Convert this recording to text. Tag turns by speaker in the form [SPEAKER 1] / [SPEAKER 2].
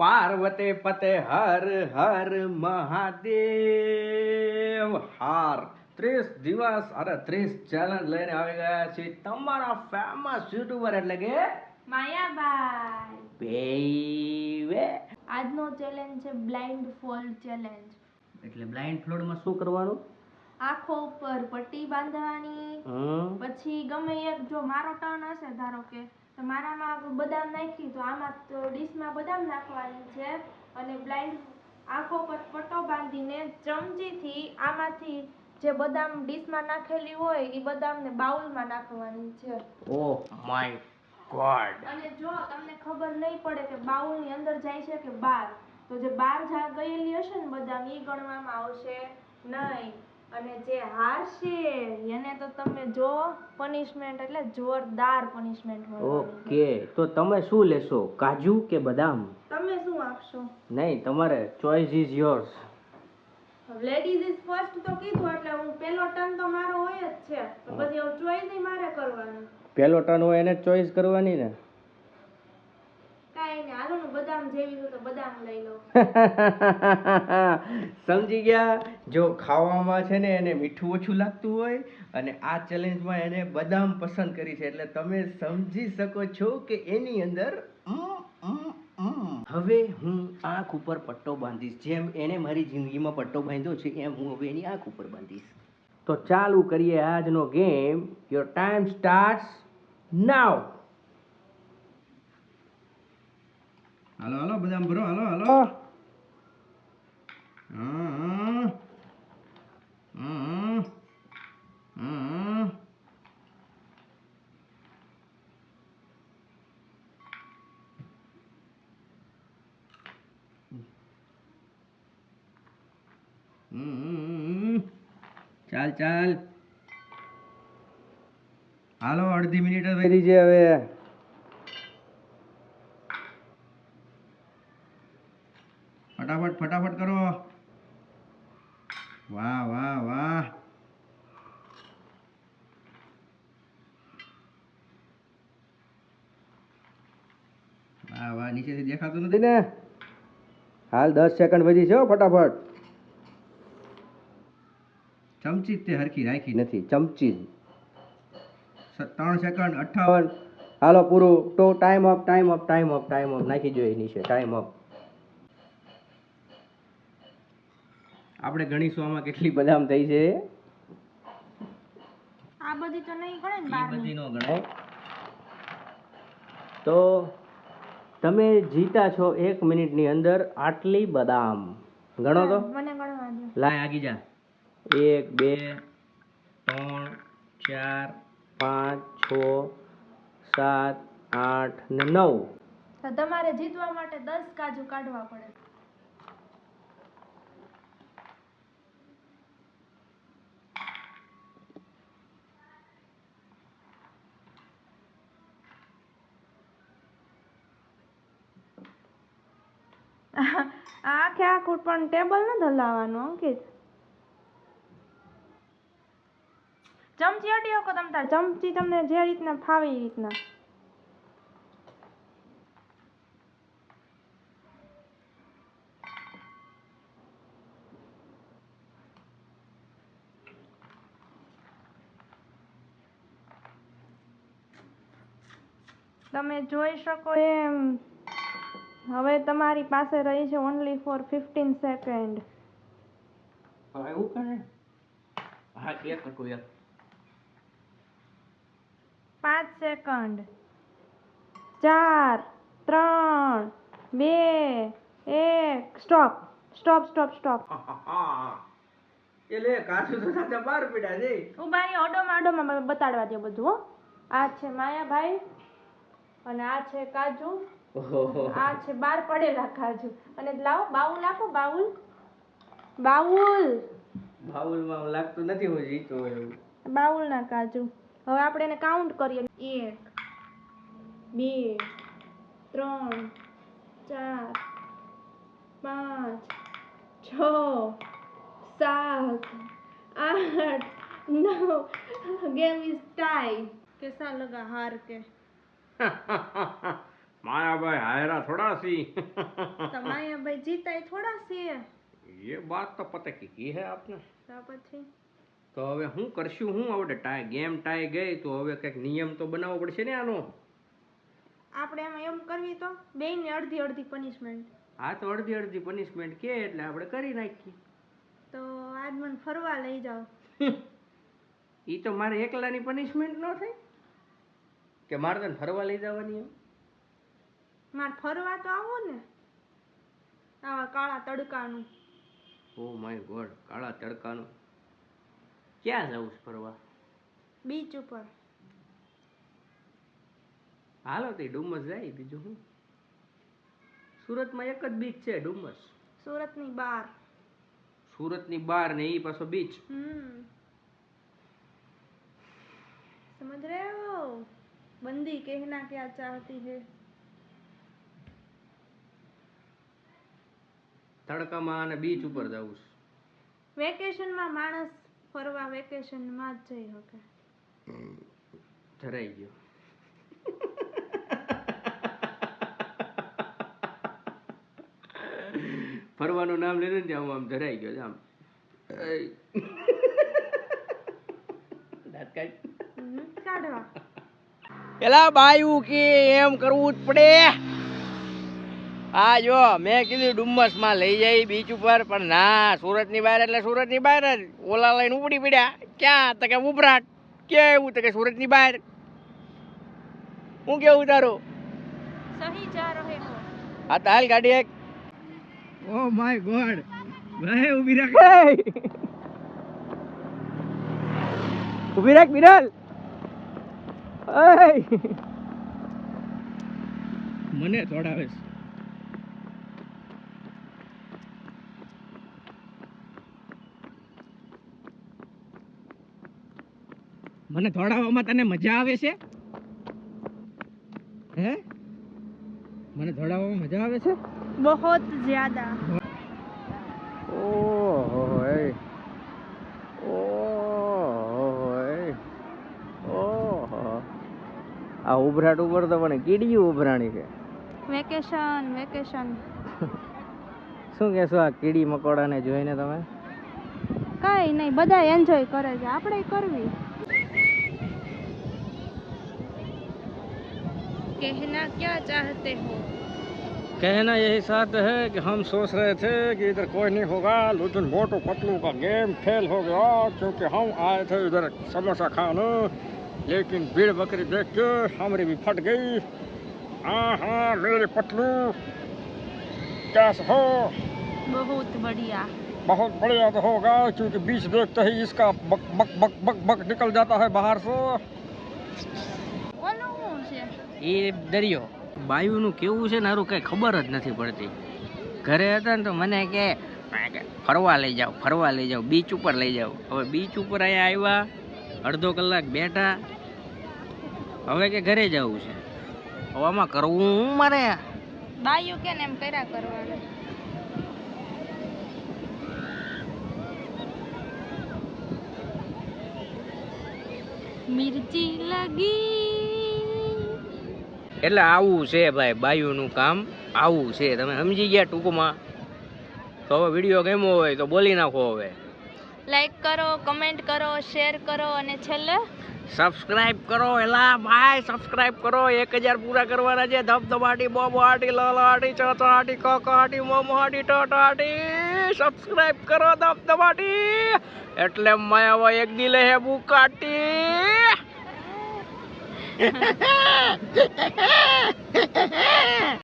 [SPEAKER 1] પાર્વતી પતે હર હર મહાદેવ હાર 30 દિવસ અને 30 ચેલેન્જ લઈને આવી ગયા છે તમારા ફેમસ યુટ્યુબર એટલે કે
[SPEAKER 2] માયાભાઈ
[SPEAKER 1] બેવે.
[SPEAKER 2] આજનો ચેલેન્જ છે બ્લાઇન્ડ ફોલ્ડ ચેલેન્જ.
[SPEAKER 1] એટલે બ્લાઇન્ડ ફ્લોડમાં શું કરવાનું?
[SPEAKER 2] આંખો ઉપર પટ્ટી બાંધવાની, પછી ગમે એક જો મારો ટર્ન હશે ધારો કે તો મારામાં બદામ નાખી તો આમાં તો ડીશમાં બદામ નાખવાની છે અને બ્લાઇન્ડ આંખો પર પટ્ટો બાંધીને ચમચીથી આમાંથી જે બદામ ડીશમાં નાખેલી હોય એ બદામને બાઉલમાં નાખવાની છે.
[SPEAKER 1] Oh my God.
[SPEAKER 2] અને જો તમને ખબર નહીં પડે કે બાઉલની અંદર જાય છે કે બહાર, તો જે બહાર ગયેલી હશે ને બદામ એ ગણવામાં આવશે નહીં. અને જે હારશે એને તો તમે જો પનિશમેન્ટ એટલે જોરદાર પનિશમેન્ટ મળશે.
[SPEAKER 1] ઓકે, તો તમે શું લેશો, કાજુ કે બદામ?
[SPEAKER 2] તમે શું આપશો?
[SPEAKER 1] નહીં, તમારે choice is yours.
[SPEAKER 2] Ladies is first તો કીધું એટલે હું પેલો ટર્ન તો મારો હોય જ છે, તો બધી ચોઇસ ઈ મારે કરવાની.
[SPEAKER 1] પેલો ટર્ન હોય એને ચોઇસ કરવાની ને.
[SPEAKER 2] કાઈ ને હાલો ને બદામ જેવી તો બદામ લઈ લો.
[SPEAKER 1] સમજી ગયા? જો ખાવામાં છે ને એને મીઠું ઓછું લાગતું હોય અને આ ચેલેન્જમાં એને બદામ પસંદ કરી છે એટલે તમે સમજી શકો છો કે એની અંદર હવે હું આંખ ઉપર પટ્ટો બાંધીશ. જેમ એને મારી જિંદગીમાં પટ્ટો બાંધ્યો છે એમ હું હવે એની આંખ ઉપર બાંધીશ. તો ચાલુ કરીએ આજનો ગેમ. યોર ટાઈમ સ્ટાર્ટ્સ નાઉ. હાલો હાલો બદામ ભરો, હાલો હાલો. ચાલ ચાલ, હાલો અડધી મિનિટ જ વધી છે હવે. ફટાફટ ફટાફટ કરો. વાહ વાહ વાહ. વાહ વાહ, નીચેથી દેખાતું નથી ને. હાલ 10 સેકન્ડ વધી છે. ફટાફટ. ચમચી તે હરખી રાખી નથી, ચમચી. 3 સેકન્ડ 58. હાલો પૂરું. તો time up, time up, time up, time up નાખી જોઈએ નીચે. Time up. આપણે ગણીશું આમાં કેટલી બદામ થઈ છે.
[SPEAKER 2] આ બધી તો નહીં ગણે ને,
[SPEAKER 1] બધી નો ગણાય. તો તમે જીતા છો 1 મિનિટની અંદર આટલી બદામ. ગણો તો.
[SPEAKER 2] મને ગણવા દો.
[SPEAKER 1] લાય આગી જા. 1 2 3 4 5 6 7 8 ને 9.
[SPEAKER 2] તો તમારે જીતવા માટે 10 કાજુ કાઢવા પડે. આખે આખું પણ ટેબલ ન હલાવવાનું અંકિત. ચમચી અડી શકો તમ તાર, ચમચી તમને જે રીતના ફાવે એ રીતના. તમે જોઈ શકો એમ હવે તમારી પાસે રહી છે ઓનલી ફોર 15 સેકન્ડ.
[SPEAKER 1] એવું કરે? હા, એક હતું યાર.
[SPEAKER 2] 5 second. 4 3 2 1 stop stop stop stop.
[SPEAKER 1] એટલે કાચું તો સાથે 12 પીડા છે.
[SPEAKER 2] ઉભા રહી, ઓડોમાં બતાડવા દે બધું હો. આ છે માયાભાઈ અને આ છે કાજુ. આ છે 12 પડેલા કાજુ. અને લાવો બાઉલ આપો, બાઉલ બાઉલ
[SPEAKER 1] બાઉલમાં લાગતું નથી હું જીતો એવું.
[SPEAKER 2] બાઉલ ના કાજુ. હવે આપણે એને કાઉન્ટ કરીએ. 1 2 3 4 5 6 7 8 9. Game is tie. कैसा लगा हार के?
[SPEAKER 1] માયાભાઈ હાયરા થોડા સી
[SPEAKER 2] તો માયાભાઈ જીતાય થોડા છે
[SPEAKER 1] ये बात तो पता की है आपने
[SPEAKER 2] તો પછી
[SPEAKER 1] તો હવે હું કરશું હું આવડે ગેમ ટાઈ ગઈ તો હવે કંઈક નિયમ તો બનાવવો પડશે ને આનો
[SPEAKER 2] આપણે એમાં એમ કરવી તો બેયને અડધી અડધી પનિશમેન્ટ
[SPEAKER 1] હા તો અડધી અડધી પનિશમેન્ટ કે એટલે આપણે કરી નાખીએ
[SPEAKER 2] તો આજ મને ફરવા લઈ જાઓ
[SPEAKER 1] એ તો મારે એકલાની પનિશમેન્ટ ન થાય કે મારે તને ફરવા લઈ જવાની એમ
[SPEAKER 2] મારે ફરવા તો આવો ને આવા કાળા તડકાનું
[SPEAKER 1] ઓ માય ગોડ કાળા તડકાનું ક્યાં જવું છે ફરવા
[SPEAKER 2] બીચ ઉપર
[SPEAKER 1] હાલો તે ડુમસ જાય બીજું શું સુરતમાં એક જ બીચ છે ડુમસ
[SPEAKER 2] સુરતની બહાર
[SPEAKER 1] સુરતની બહાર ને એ પાછો બીચ
[SPEAKER 2] समझ रहे हो बंदी कहना क्या चाहती है
[SPEAKER 1] તડકામાં અને બીચ ઉપર જવું છે
[SPEAKER 2] વેકેશનમાં માણસ ફરવા વેકેશનમાં જ જઈ શકે
[SPEAKER 1] ધરાઈ ગયો ફરવાનું નામ લીધું ને આમ ધરાઈ ગયો છે આમ દાંત
[SPEAKER 2] કાઢવા
[SPEAKER 1] પેલા બાયું કે એમ કરવું જ પડે આ જો મેં કીધું ડુમ્મસ માં લઈ જાય બીચ ઉપર પણ ના સુરત ની બહાર એટલે સુરત ની બહાર જ ઓલા લઈને ઉપડી પડ્યા ક્યાં તો કે ઉભરાટ કેવું તો કે સુરત ની બહાર હું કેવું તારું
[SPEAKER 2] સહી જા રહે હો
[SPEAKER 1] હા તો હાલ ગાડી એક ઓ માય ગોડ ભાઈ ઉભી રાખ ઉભી રાખ બિરલ મને થોડાવે છે મને દોડાવવામાં તને મજા આવે છે હે મને દોડાવવામાં મજા આવે છે
[SPEAKER 2] बहुत ज्यादा
[SPEAKER 1] ઓહો ઓહો આ ઉભરાટ ઉપર તો પણ કીડીયું ઉભરાણી છે
[SPEAKER 2] વેકેશન વેકેશન
[SPEAKER 1] શું કહેશો આ કીડી મકોડાને જોઈને તમે
[SPEAKER 2] કઈ નહીં બધા એન્જોય કરે છે આપણે કરવી कहना क्या चाहते हो
[SPEAKER 1] कहना यही साथ है कि हम सोच रहे थे कि इधर कोई नहीं होगा लेकिन मोटू पतलू का गेम फेल हो गया क्योंकि हम आए थे इधर समोसा खाने लेकिन भीड़ बकरी देख के हमारी भी फट गई हाँ हाँ मेरे पतलू कैसे हो
[SPEAKER 2] बहुत बढ़िया
[SPEAKER 1] बहुत बढ़िया तो होगा क्योंकि बीच देखते ही इसका बक बक बक बक बक निकल जाता है बाहर से એ દરિયો બાયુનું કેવું છે ને હારું કઈ ખબર જ નથી પડતી ઘરે હતા ને તો મને કે ફરવા લઈ જાઓ બીચ ઉપર લઈ જાઓ હવે બીચ ઉપર અહીંયા આવ્યા અડધો કલાક બેઠા હવે કે ઘરે જવું છે હવે આમાં કરવું હું મારે
[SPEAKER 2] બાયુ કે ને એમ કર્યા કરવાનું મિર્ચી લગી
[SPEAKER 1] એટલે આવું છે ભાઈ બાયુનું કામ આવું છે તમે સમજી ગયા ટૂંકમાં તો હવે વિડીયો ગમ્યો હોય તો બોલી નાખો હવે
[SPEAKER 2] લાઈક કરો કમેન્ટ કરો શેર કરો અને છેલ્લે
[SPEAKER 1] સબસ્ક્રાઇબ કરો એલા ભાઈ સબસ્ક્રાઇબ કરો 1000 પૂરા કરવાના છે ધબધબાટી બોબોહાટી લલાટી ચચાટી કકાટી મોમોહાટી ટટાટી સબસ્ક્રાઇબ કરો ધબધબાટી એટલે માયાવા એક દિલે હે બુકાટી